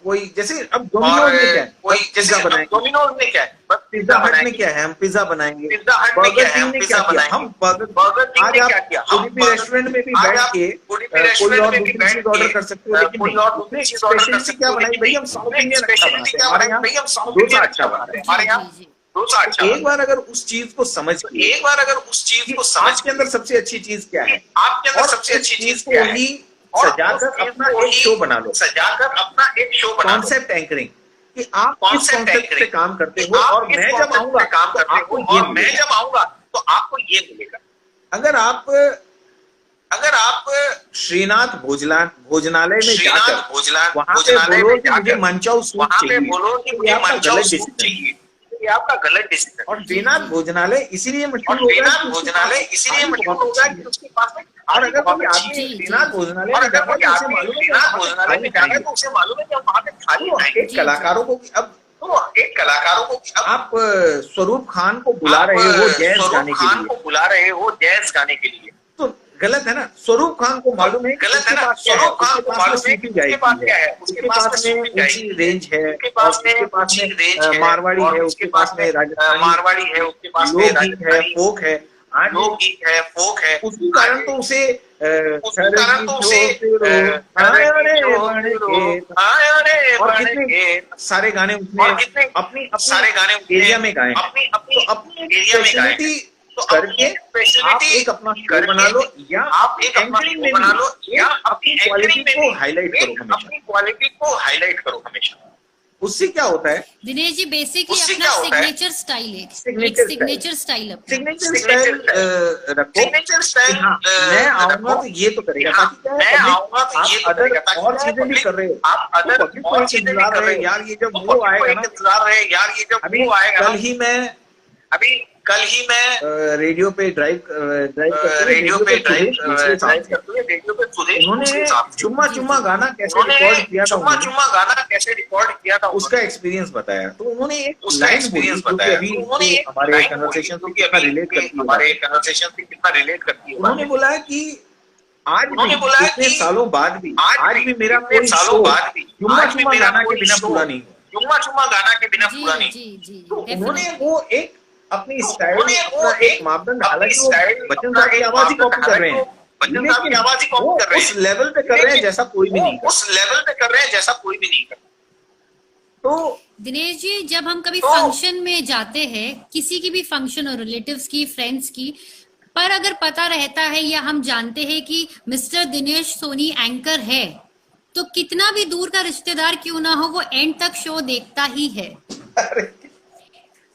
कोई जैसे अब और डोमिनोज में क्या है, कोई बस जैसे पिज्जा बनाएंगे। डोमिनोज में क्या है, बस पिज्जा हट में क्या है, हम पिज्जा बनाएंगे। पिज्जा हट में बर्गर क्या है, किंग हम ने पिज्जा क्या किया, बनाएंगे। हम बर्गर बर्गर किंग आज ने आप क्या किया, कोई भी रेस्टोरेंट में भी आज बैठ आप के कोई भी कोई रेस्टोरेंट और में भी दूसरी बैठ चीज ऑर्डर के कर सकते हो, लेकिन कोई नहीं, और उसने दूसरी चीज ऑर्डर कर स्पेशलिटी सकते क्या हो, बनाई, लेकिन भाई नहीं, हम साउथ उसने इंडियन अच्छा स्पेशलिटी बनाते हैं, क्या हमारे बनाई, यहाँ भाई हम साउथ डोसा इंडियन अच्छा अच्छा बनता बनाते है। हैं, हमारे जी यहाँ जी जी। डोसा अच्छा एक बनता बार अगर उस चीज को समझ है। के एक बार अगर उस चीज कि को समझ आपके अंदर सबसे अच्छी चीज क्या है आपके अंदर और सबसे उस अच्छी चीज चीज को क्या है ही और उस सजाकर चीज अपना को एक ही शो बना लो। सजाकर अपना एक शो बना लो। कॉन्सेप्ट एंकरिंग कि आप किस कॉन्सेप्ट कॉन्सेप्ट पे एंकरिंग काम करते कि हो आप और किस मैं जब कॉन्सेप्ट आऊंगा पे काम तो करते आपको हो ये और मैं मिलेगा। जब आऊंगा तो आपको ये मिलेगा। अगर आप अगर आप श्रीनाथ भोजनालय में श्रीनाथ जाकर वहां पे भोजनालय बोलो में कि मुझे जाकर मंचाऊ सूप वहां पे चाहिए, बोलो कि तो ये मुझे आपका मंचाऊ गलत सूप डिसीजन है। चाहिए, तो ये आपका गलत डिसीजन और है। जी श्रीनाथ जी भोजनालय इसीलिए और मशहूर होगा श्रीनाथ कि उसके भोजनालय पास इसीलिए थाली मशहूर बहुत होगा अच्छी कि है। उसके पास में और थाली अगर बहुत कोई अच्छी आदमी है। जी जी श्रीनाथ जी। भोजनालय और में अगर जाता है कोई तो उसे आदमी मालूम है कि हम श्रीनाथ वहां पे भोजनालय में थाली जाता है खाएंगे। तो उसे मालूम है कि हम वहां पे थाली तो खाएंगे। एक जी कलाकारों को अब तो एक कलाकारों को अब आप स्वरूप खान को बुला आप रहे हो जैज स्वरूप गाने के खान लिए, को बुला रहे हो जैज गाने के लिए, तो गलत है ना। स्वरूप खान को मालूम है कि गलत उसके है ना। पास क्या है, स्वरूप खान उसके को पास में मालूम है कि सूफी उसके गायकी पास है, क्या है, उसके पास में ऊंची गायकी रेंज है, उसके और पास उसके पास ऊंची में रेंज है, मारवाड़ी और है, उसके उसके पास में राजस्थानी मारवाड़ी है, उसके पास में लोकगीत है, राजस्थानी फोक है। आज लोकगीत है, फोक है। उसी कारण तो उसे उसी कारण तो उसे और कितने सारे गाने उसने और कितने अपनी सारे गाने एरिया में गाए हैं। अपनी अपनी तो अपनी एरिया में गाए हैं। स्पेशलिटी तो करके अपनी स्पेशलिटी आप एक अपना शो बना लो, या आप एक अपना एंकरिंग शो में बना भी लो, या अपनी क्वालिटी को हाईलाइट करो हमेशा। अपनी क्वालिटी को हाईलाइट करो हमेशा। उससे क्या होता है, दिनेश जी, बेसिकली उससे अपना क्या होता है? सिग्नेचर स्टाइल है, एक सिग्नेचर सिग्नेचर स्टाइल अपना। सिग्नेचर स्टाइल रखो। सिग्नेचर स्टाइल हाँ, मैं आऊंगा तो ये तो करेगा, ताकि क्या है, मैं पब्लिक आऊंगा तो ये आप तो अदर करेगा, ताकि और क्या है, चीजें भी पब्लिक कर रहे हो, आप तो अदर पब्लिक को और एक चीजें भी इंतजार कर रहे रहे हो, यार, ये जब तो वो पब्लिक को आएगा एक ना। इंतजार रहे यार, ये जब अभी वो आएगा कल ना। ही मैं अभी कल ही मैं रेडियो पे ड्राइव करते हुए रेडियो पे सुरेश भोसले साहब ड्राइव थे। करते हुए रेडियो पे सुरेश उन्होंने भोसले साहब थे। चुम्मा जी, चुम्मा जी। गाना कैसे उन्होंने रिकॉर्ड किया था, चुम्मा उन्होंने चुम्मा गाना कैसे रिकॉर्ड किया था, उसका एक्सपीरियंस बताया। तो उन्होंने एक उसका लाइन बोली एक्सपीरियंस जो कि बताया। अभी तो उन्होंने एक हमारे लाइन बोली कन्वर्सेशन जो से कि कितना अभी रिलेट करती है हमारे बात। कन्वर्सेशन से कितना रिलेट करती है उन्होंने बात। बोला कि आज भी उन्होंने बोला इतने कि सालों बाद भी आज भी मेरा इतने कोई सालों शो बाद भी चुम्मा आज भी चुम्मा मेरा गाना के कोई बिना शो पूरा नहीं हुआ। चुम्मा चुम्मा गाना के बिना पूरा जी नहीं। जी जी तो उन्होंने डेफिनेटली। वो एक अपनी स्टाइल, उन्होंने वो अपना एक मापदंड, हालांकि वो बच्चन साहब की आवाज ही कॉपी कर रहे हैं, बच्चन साहब की आवाज ही लेकिन वो कॉपी कर रहे उस हैं, लेवल पे कर रहे हैं जैसा कोई भी नहीं वो उस लेवल पे कर रहे हैं जैसा कोई भी नहीं करता। तो दिनेश जी, जब हम कभी तो- फंक्शन में जाते हैं, किसी की भी फंक्शन हो, रिलेटिव्स की, फ्रेंड्स की, पर अगर पता रहता है या हम जानते हैं कि मिस्टर दिनेश सोनी एंकर है, तो कितना भी दूर का रिश्तेदार क्यों ना हो, वो एंड तक शो देखता ही है।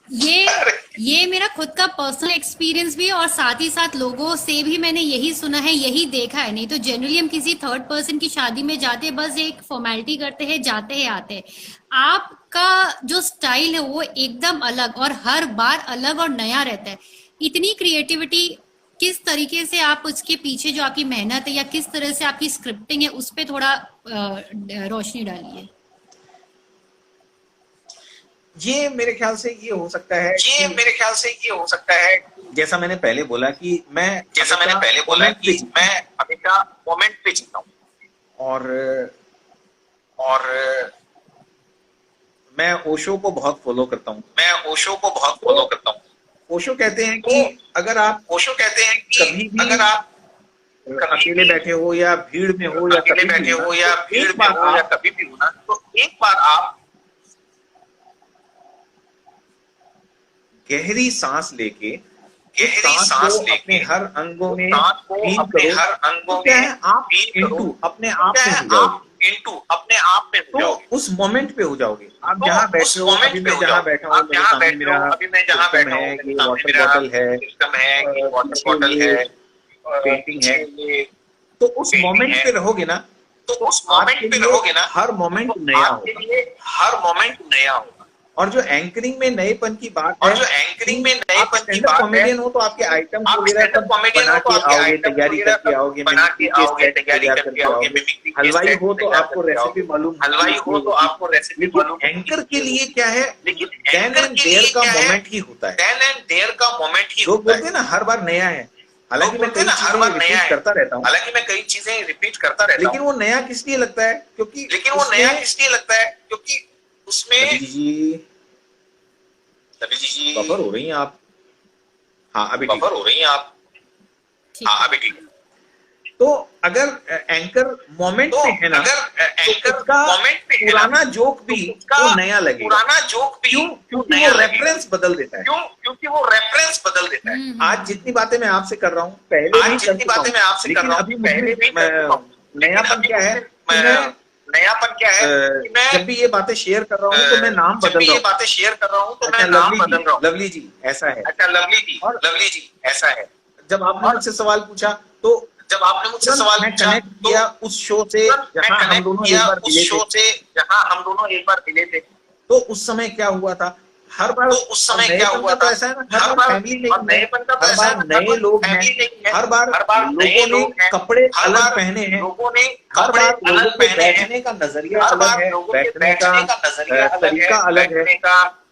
ये मेरा खुद का पर्सनल एक्सपीरियंस भी है, और साथ ही साथ लोगों से भी मैंने यही सुना है, यही देखा है। नहीं तो जनरली हम किसी थर्ड पर्सन की शादी में जाते हैं, बस एक फॉर्मेलिटी करते हैं, जाते हैं, आते हैं। आपका जो स्टाइल है वो एकदम अलग, और हर बार अलग और नया रहता है। इतनी क्रिएटिविटी किस तरीके से आप उसके पीछे जो आपकी मेहनत है, या किस तरह से आपकी स्क्रिप्टिंग है, उस पर थोड़ा रोशनी डालिए। ये मेरे ख्याल से ये हो सकता है, ये मेरे ख्याल से ये हो सकता है, जैसा मैंने पहले बोला कि मैं हमेशा मोमेंट पे जीता हूँ, और और मैं ओशो को बहुत फॉलो करता हूँ। ओशो कहते हैं कि अगर आप कभी भी अगर आप अकेले बैठे हो या भीड़ में हो या कभी भी हो ना, कभी भी हो ना, तो एक बार आप गहरी सांस लेके अपने हर अंगों में सांस को फील अपने करो। हर अंगों तो क्या है, में आप फील करो। इंटू अपने आप क्या में है, हो जाओगे। आप इंटू अपने आप में हो तो जाओगे। उस मोमेंट पे हो जाओगे। आप तो जहाँ उस बैठे हो, मोमेंट अभी पे मैं हो जहाँ जाओगे। बैठा हूँ, आप मेरे जहाँ सामने बैठे मेरा हो, अभी मैं जहाँ सिस्टम बैठा है, हूँ, कि मेरे सामने वाटर मेरा बॉटल है, सिस्टम है, कि वाटर पीछे बॉटल ये है, पेंटिंग है। ये तो उस पेंटिंग मोमेंट है। पे रहोगे ना, तो उस मोमेंट आपके पे लिए रहोगे ना, हर मोमेंट तो नया आपके होगा। लिए हर मोमेंट नया होगा। और जो एंकरिंग में नएपन की बात और है, जो एंकरिंग में आप नएपन की स्टैंड अप बात है, कॉमेडियन हो तो आपके आइटम्स आप वगैरह स्टैंड अप सब कॉमेडियन बना हो तो के आपके आओगे, आइटम तैयारी वगैरह करके सब आओगे, बना मिमिक्री के के आओगे, स्टेप तैयारी तैयार करके करके आओगे, आओगे। मिमिक्री के हलवाई स्टेप हो तो तैयार आपको करके रेसिपी आओगे। मालूम हलवाई हो तो होगी। आपको रेसिपी लेकिन मालूम एंकर के लिए क्या है, लेकिन देन एंकर एंड के देयर लिए का क्या है, मोमेंट ही होता है। देन एंड देयर का मोमेंट ही लोग होता बोलते है। हैं ना हर बार नया है, हालांकि लोग मैं बोलते हैं कई ना हर चीजें बार नया रिपीट है, करता रहता हूँ, हालांकि मैं कई चीजें रिपीट करता रहता लेकिन हूँ, वो नया किस लिए लगता है, क्योंकि लेकिन वो नया किस लिए लगता है, क्योंकि उसमें रवि जी बफर हो रही हैं आप। हाँ अभी ठीक बफर हो रही हैं आप। ठीक हाँ है। अभी ठीक है। तो अगर एंकर मोमेंट तो पे है ना, अगर एंकर तो उसका मोमेंट पे है ना, पुराना जोक भी तो उसका वो नया लगेगा। पुराना जोक भी क्यों? वो क्योंकि नया वो लगेगा। रेफरेंस बदल देता है। क्यों? क्योंकि वो रेफरेंस बदल देता है। आज जितनी बातें मैं आपसे कर रहा हूँ पहले आज भी कर जितनी चुका बातें मैं हूँ, आपसे कर लेकिन रहा हूँ अभी पहले भी कर चुका हूँ। लेकिन नयापन अभी क्या है मुझमें कि मैं नयापन क्या है कि मैं जब भी ये बातें शेयर कर रहा हूँ तो मैं नाम जब बदल भी रहा ये हूँ। बातें शेयर कर रहा हूँ तो अच्छा मैं नाम बदल रहा हूँ। लवली जी ऐसा है। अच्छा लवली जी ऐसा है। जब आपने मुझसे सवाल पूछा तो जब आपने मुझसे तुरंत सवाल मैं पूछा कनेक्ट तो किया उस शो से तुरंत मैं जहाँ हम कनेक्ट दोनों किया एक बार उस मिले शो थे। से जहाँ हम दोनों एक बार मिले थे। तो उस समय क्या हुआ था, हर बार तो उस समय क्या नएपन हुआ का तो था, ऐसा है ना, हर बार फैमिली और नहीं है, नएपन का तो हर ऐसा है बार ना, नए लोग हैं, फैमिली नहीं है, हर बार नए लोगों ने लोग हैं, कपड़े हर अलग बार पहने हैं, लोगों ने हर कपड़े बार लोगों अलग के पहने हैं, बैठने का नजरिया हर अलग बार है, लोगों के बैठने का बैठने का नजरिया अलग तरीका है, अलग है। बैठने का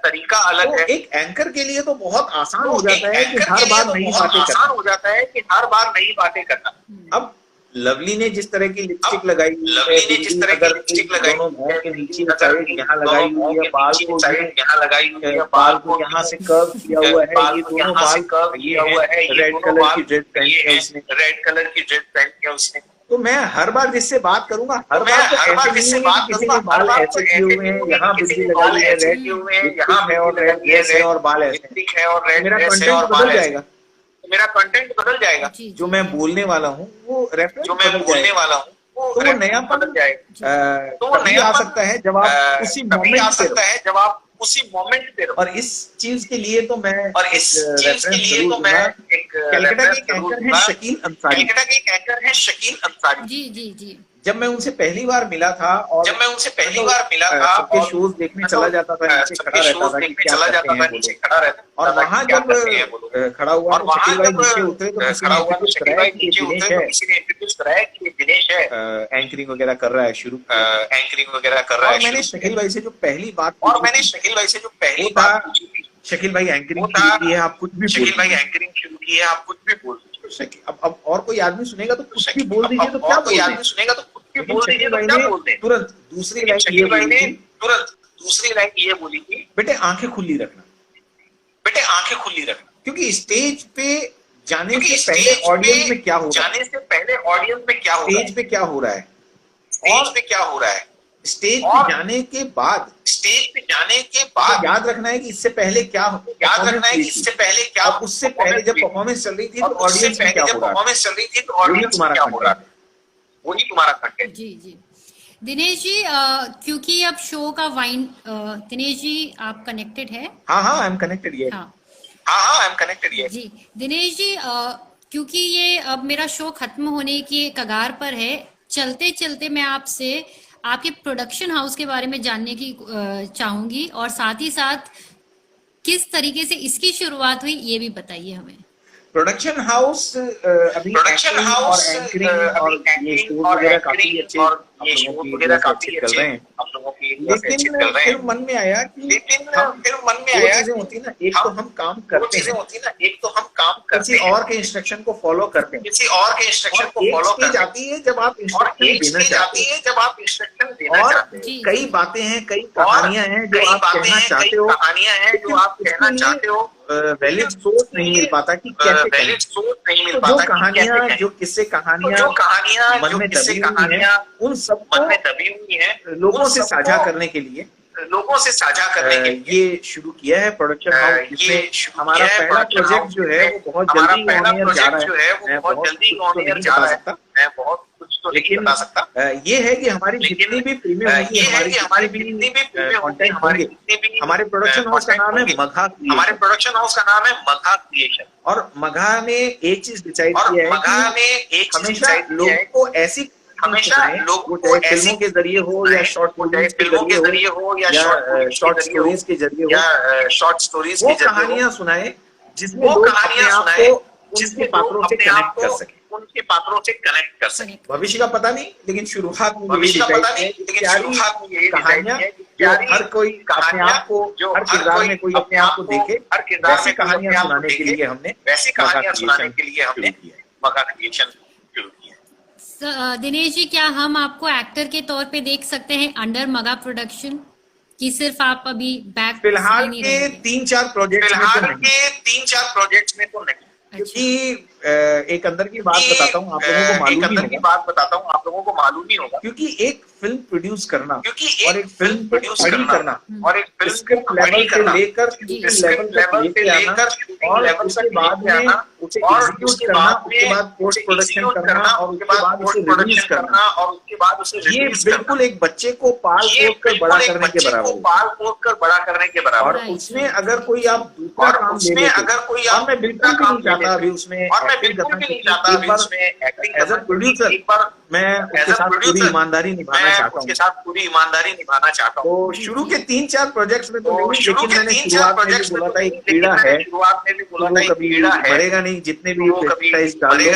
तरीका अलग तो है। एक एंकर के लिए तो बहुत आसान तो हो एक जाता है कि एंकर हर के लिए बार तो नई बहुत बातें आसान करना। हो जाता है कि हर बार नई बातें करना। अब लवली ने जिस तरह की लिपस्टिक लगाई हुई है, लवली ने जिस तरह की अगर लिपस्टिक लगाई दोनों हुई भौं है, के नीचे अगर साइड यहाँ लगाई दोनों हुई है, के बाल नीचे को साइड यहाँ लगाई हुई है, बाल को यहाँ से कर्व किया हुआ है, बाल ये को दोनों यहाँ से बाल कर्व ये किया हुआ है, है ये रेड दोनों कलर बाल की ड्रेस पहनी ये है है, उसने। रेड कलर की ड्रेस पहन के उसने। तो मैं हर बार जिससे बात करूंगा तो हर मैं बार तो हर बार ऐसे जिससे नहीं है बात कि किसी करूंगा के हर बाल बार ऐसे तो किए ऐसे हुए नहीं हैं, होंगे यहाँ कि किसी बिंदी के लगाई बाल है, ऐसे रेड किए हुए हैं, लिपस्टिक यहाँ है और बिंदी रेड लगी है, ड्रेस है और बाल ऐसे हैं। लिपस्टिक है और रेड मेरा ड्रेस है कंटेंट और बदल बाल ऐसे। जाएगा। तो मेरा कंटेंट बदल जाएगा। जी, जो मैं बोलने वाला हूँ वो रेफरेंस जो मैं बदल बोलने जाएगा। वाला हूँ तो वो वो नयापन बदल जाएगा। तो वो तभी आ नयापन सकता है जब आप उसी तभी आ मोमेंट पे सकता रहो। है जब आप उसी मोमेंट पे रहो। और इस चीज के लिए तो मैं और इस चीज के लिए तो मैं एक कलकत्ता के एक एंकर हैं शकील अंसारी। कलकत्ता के एक एंकर हैं शकील अंसारी। जी जी जी। जब मैं उनसे पहली बार मिला था और जब मैं उनसे पहली बार मिला था सबके और शोज देखने चला जाता था, नीचे खड़ा रहता था कि क्या चला करते जाता हैं था, वो नीचे लोग। खड़ा रहता था और कि वहां क्या जब करते हैं वो लोग। खड़ा हुआ और तो वहां शकील भाई जब नीचे उतरे तो किसी खड़ा ने हुआ तो इंट्रोड्यूस शकील कराया भाई कि ये नीचे दिनेश उतरे तो है, किसी ने इंट्रोड्यूस कराया कि ये दिनेश है, एंकरिंग वगैरह कर रहा है शुरू। एंकरिंग वगैरह कर रहा है। और मैंने शकील भाई से जो पहली बात और पूछी मैंने थी, शकील भाई से जो पहली वो था बात पूछी थी, शकील भाई एंकरिंग वो था शुरू की है, आप कुछ भी शकील भाई बोल एंकरिंग शुरू की है, आप कुछ भी बोल दीजिए। अब और कोई आदमी सुनेगा तो कुछ भी बोल दीजिए तो अब क्या और कोई बोल आदमी दें। सुनेगा तो कुछ भी लेकिन बोल दीजिए शकील तो भाई क्या ने बोल दें। तुरंत दूसरी लेकिन लाइन ये शकील भाई बोली ने थी, तुरंत दूसरी लाइन ये बोली थी, बेटे आंखें खुली रखना। बेटे आंखें खुली रखना। क्योंकि स्टेज पे जाने क्योंकि से पहले ऑडियंस में क्या हो रहा है, जाने से पहले ऑडियंस में क्या हो रहा है, स्टेज पे क्या हो रहा है, स्टेज पे क्या हो रहा है, स्टेज और पे जाने के बाद स्टेज पे जाने के तो बाद याद रखना है कि इससे पहले क्या याद रखना है कि इससे पहले क्या, और उससे पहले जब परफॉर्मेंस चल रही थी तो और उससे ऑडियंस में पहले क्या जब हो रहा है, परफॉर्मेंस चल रही थी तो वही ऑडियंस में तुम्हारा क्या हो रहा है, कंटेंट। वही तुम्हारा कंटेंट। जी जी। दिनेश जी क्योंकि अब शो का वाइन दिनेश जी आप कनेक्टेड है? हाँ हाँ आई एम कनेक्टेड ये। हाँ हाँ आई एम कनेक्टेड ये। जी। दिनेश जी क्योंकि ये अब मेरा शो खत्म होने की कगार पर है, चलते चलते मैं आपसे आपके प्रोडक्शन हाउस के बारे में जानने की चाहूंगी और साथ ही साथ किस तरीके से इसकी शुरुआत हुई ये भी बताइए हमें। प्रोडक्शन हाउस अभी प्रोडक्शन हाउस और एंकरिंग और ये शोज वगैरह काफी अच्छे ये शूट वगैरह काफी अच्छे हम लोगों की लेकिन फिर मन में आया कि फिर मन में आया चीजें होती ना, एक तो हम काम करते हैं, होती ना, एक तो हम काम करते किसी और के इंस्ट्रक्शन को फॉलो करते हैं, किसी और के इंस्ट्रक्शन को फॉलो करते हैं, जाती है जब आप इंस्ट्रक्शन देना चाहते हैं, जब आप इंस्ट्रक्शन देना और चाहते हैं, कई बातें हैं, कई कहानियां हैं जो आप कहना चाहते हो, कहानियां हैं जो आप कहना चाहते हो, वैलिड सोर्स नहीं मिल पाता कि कैसे वैलिड सोर्स नहीं मिल तो पाता जो कहानियां, जो किस्से कहानियां मन में दबी हुई हैं, उन सबको मन में दबी हुई हैं, लोगों से साझा करने के लिए ये शुरू किया है प्रोडक्शन हाउस, जिसमें हमारा पहला प्रोजेक्ट जो है वो बहुत जल्दी ऑन एयर जा रहा है। मैं बहुत जल्दी ऑन एयर जा रहा है, मैं बहुत कुछ तो नहीं बता सकता। ये है कि हमारी जितनी भी प्रीमियम होगी, हमारी जितनी भी कंटेंट होंगे, हमारे प्रोडक्शन हाउस का नाम है मघा क्रिएशन। हमारे प्रोडक्शन हाउस का नाम है मघा क्रिएशन। और मघा ने एक चीज डिसाइड किया है कि हमेशा लोगों को ऐसी लोगों को फिल्मों के जरिए हो या शॉर्ट मूवीज के जरिए हो या शॉर्ट स्टोरीज के जरिए हो या शॉर्ट स्टोरीज वो कहानियां सुनाए जिसमें लोग अपने आप को उनके पात्रों से कनेक्ट कर सके, उनके पात्रों से कनेक्ट कर सके। भविष्य का पता नहीं, लेकिन शुरुआत में भविष्य का पता नहीं, लेकिन शुरुआत में यही कहानियां जो हर कोई अपने आप को, हर किरदार में कोई अपने आप को देखे, हर किरदार वैसी कहानियां सुनाने के लिए हमने वैसी कहानियां सुनाने के लिए हमने मघा क्रिएशन शुरू किया। दिनेश जी, क्या हम आपको एक्टर के तौर पे देख सकते हैं अंडर मगा प्रोडक्शन, कि सिर्फ आप अभी बैक? फिलहाल के 3-4 प्रोजेक्ट्स में तो नहीं, क्योंकि एक अंदर की बात बताता हूँ, आप लोगों को मालूम ही होगा, क्योंकि एक फिल्म प्रोड्यूस करना और एक फिल्म प्रोड्यूस करना और एक फिल्म स्क्रिप्ट लेवल से लेकर लेवल पे लेकर और उसके बाद में उसे एग्जीक्यूट करना, उसके बाद पोस्ट प्रोडक्शन करना और उसके बाद उसे रिलीज करना, और उसके बाद उसे ये बिल्कुल एक बच्चे को पाल पोस कर बड़ा करने के बराबर है। और उसमें अगर कोई आप दूसरा काम ले लेते, और मैं बिल्कुल भी नहीं चाहता अभी उसमें एज अ प्रोड्यूसर मैं उसके साथ पूरी ईमानदारी निभाना चाहता हूँ। तो शुरू के 3-4 प्रोजेक्ट्स में तो नहीं, लेकिन मैंने शुरुआत में भी बोला था एक कीड़ा है, वो कभी मरेगा नहीं, जितने भी पेस्टिसाइड्स डाल लो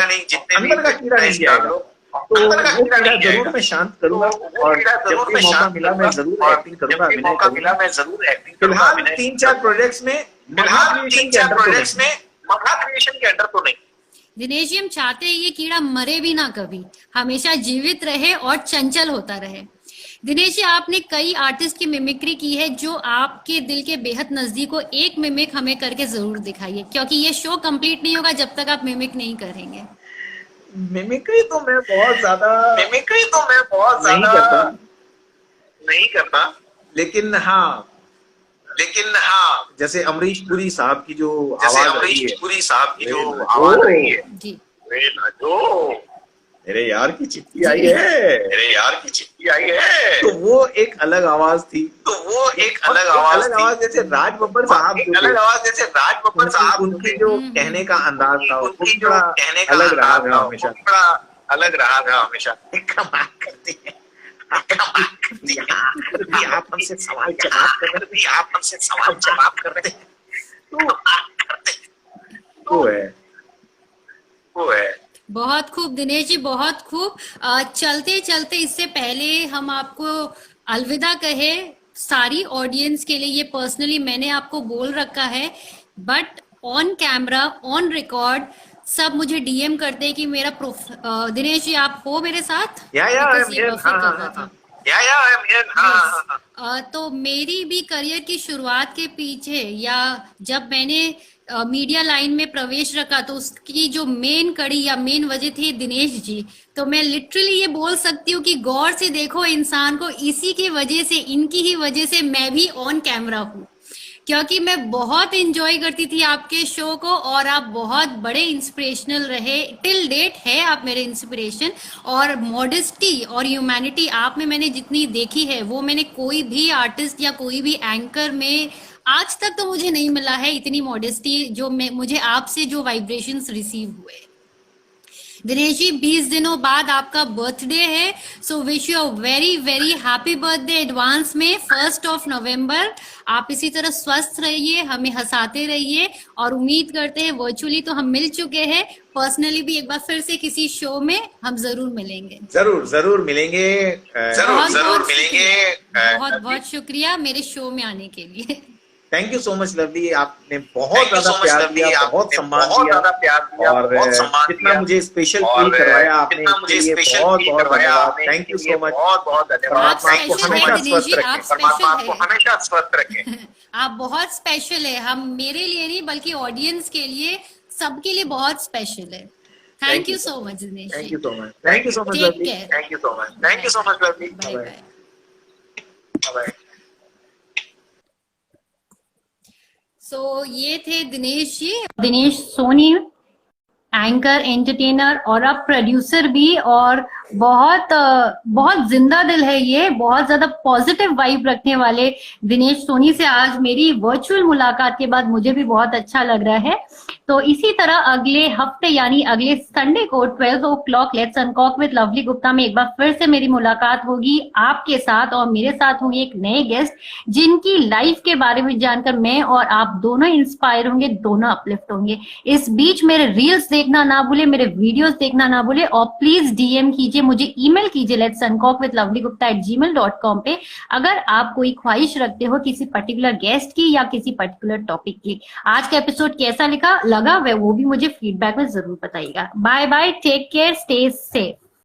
अंदर का कीड़ा नहीं जाएगा। तो वो कीड़ा जरूर मैं शांत करूंगा, और जब भी मौका मिला मैं जरूर एक्टिंग करूंगा, अभिनय करूंगा। फिलहाल 3-4 प्रोजेक्ट्स में मघा क्रिएशन के अंडर तो नहीं। दिनेश जी, हम चाहते हैं ये कीड़ा मरे भी ना कभी, हमेशा जीवित रहे और चंचल होता रहे। दिनेश जी, आपने कई आर्टिस्ट की मिमिक्री की है, जो आपके दिल के बेहद नजदीक हो। एक मिमिक हमें करके जरूर दिखाइए, क्योंकि ये शो कंप्लीट नहीं होगा जब तक आप मिमिक नहीं करेंगे। मिमिक्री तो मैं बहुत ज्यादा नहीं करता, लेकिन हाँ जैसे अमरीश पुरी साहब की जो आवाज रही है जी, मेरे यार की चिट्ठी आई है, तो वो एक अलग आवाज थी, जैसे राज बब्बर साहब उनकी जो कहने का अंदाज था वो थोड़ा अलग रहा हमेशा। कमाल करती है, आप हमसे सवाल जवाब कर रहे हैं, वो है। बहुत खूब दिनेश जी, बहुत खूब। चलते चलते इससे पहले हम आपको अलविदा कहे सारी ऑडियंस के लिए, ये पर्सनली मैंने आपको बोल रखा है, but on camera on record सब मुझे डीएम करते हैं कि मेरा दिनेश जी आप हो मेरे साथ? तो मेरी भी करियर की शुरुआत के पीछे, या जब मैंने मीडिया लाइन में प्रवेश रखा, तो उसकी जो मेन कड़ी या मेन वजह थी दिनेश जी। तो मैं लिटरली ये बोल सकती हूँ कि गौर से देखो इंसान को, इसी की वजह से, इनकी ही वजह से मैं भी ऑन कैमरा हूँ, क्योंकि मैं बहुत एंजॉय करती थी आपके शो को, और आप बहुत बड़े इंस्पिरेशनल रहे, टिल डेट है आप मेरे इंस्पिरेशन। और मॉडेस्टी और ह्यूमैनिटी आप में मैंने जितनी देखी है, वो मैंने कोई भी आर्टिस्ट या कोई भी एंकर में आज तक तो मुझे नहीं मिला है, इतनी मॉडेस्टी जो मुझे आपसे जो वाइब्रेशंस रिसीव हुए। दिनेश जी, 20 दिनों बाद आपका बर्थडे है, so wish you a very very happy birthday advance में, 1 नवंबर। आप इसी तरह स्वस्थ रहिए, हमें हंसाते रहिए, और उम्मीद करते हैं वर्चुअली तो हम मिल चुके हैं, पर्सनली भी एक बार फिर से किसी शो में हम जरूर मिलेंगे। जरूर मिलेंगे। जरूर मिलेंगे। बहुत बहुत शुक्रिया मेरे शो में आने के लिए। Thank you so much lovely, आपने बहुत ज्यादा प्यार दिया, बहुत सम्मान दिया और जितना मुझे स्पेशल फील करवाया आपने, बहुत बहुत धन्यवाद। Thank you so much. बहुत परमात्मा आपको हमेशा स्वस्थ रखे। परमात्मा आपको हमेशा स्वस्थ रखे। आप बहुत स्पेशल है, हम मेरे लिए नहीं बल्कि ऑडियंस के लिए, सबके लिए बहुत स्पेशल है। Thank you so much Dinesh. Thank you so much. Thank you so much lovely. Thank you so much. Thank you so much lovely. Bye bye. Bye. So ये थे दिनेश जी, दिनेश सोनी, एंकर, एंटरटेनर और अब प्रोड्यूसर भी, और बहुत जिंदा दिल है ये, बहुत ज्यादा पॉजिटिव वाइब रखने वाले दिनेश सोनी से आज मेरी वर्चुअल मुलाकात के बाद मुझे भी बहुत अच्छा लग रहा है। तो इसी तरह अगले हफ्ते यानी अगले संडे को 12 o'clock let's uncork with Lovely Gupta में एक बार फिर से मेरी मुलाकात होगी आपके साथ, और मेरे साथ होंगे एक नए गेस्ट जिनकी लाइफ के बारे में जानकर मैं और आप दोनों इंस्पायर होंगे, दोनों अपलिफ्ट होंगे। इस बीच मेरे रील्स देखना ना भूले, मेरे वीडियोस देखना ना भूले, और प्लीज डीएम कीजिए, मुझे ईमेल कीजिए letsuncalkwithlovelygupta@gmail.com पे, अगर आप कोई ख्वाहिश रखते हो किसी पर्टिकुलर गेस्ट की या किसी पर्टिकुलर टॉपिक की। आज का एपिसोड कैसा लगा वह वो भी मुझे फीडबैक में जरूर बताइएगा। Bye bye, take care, stay safe.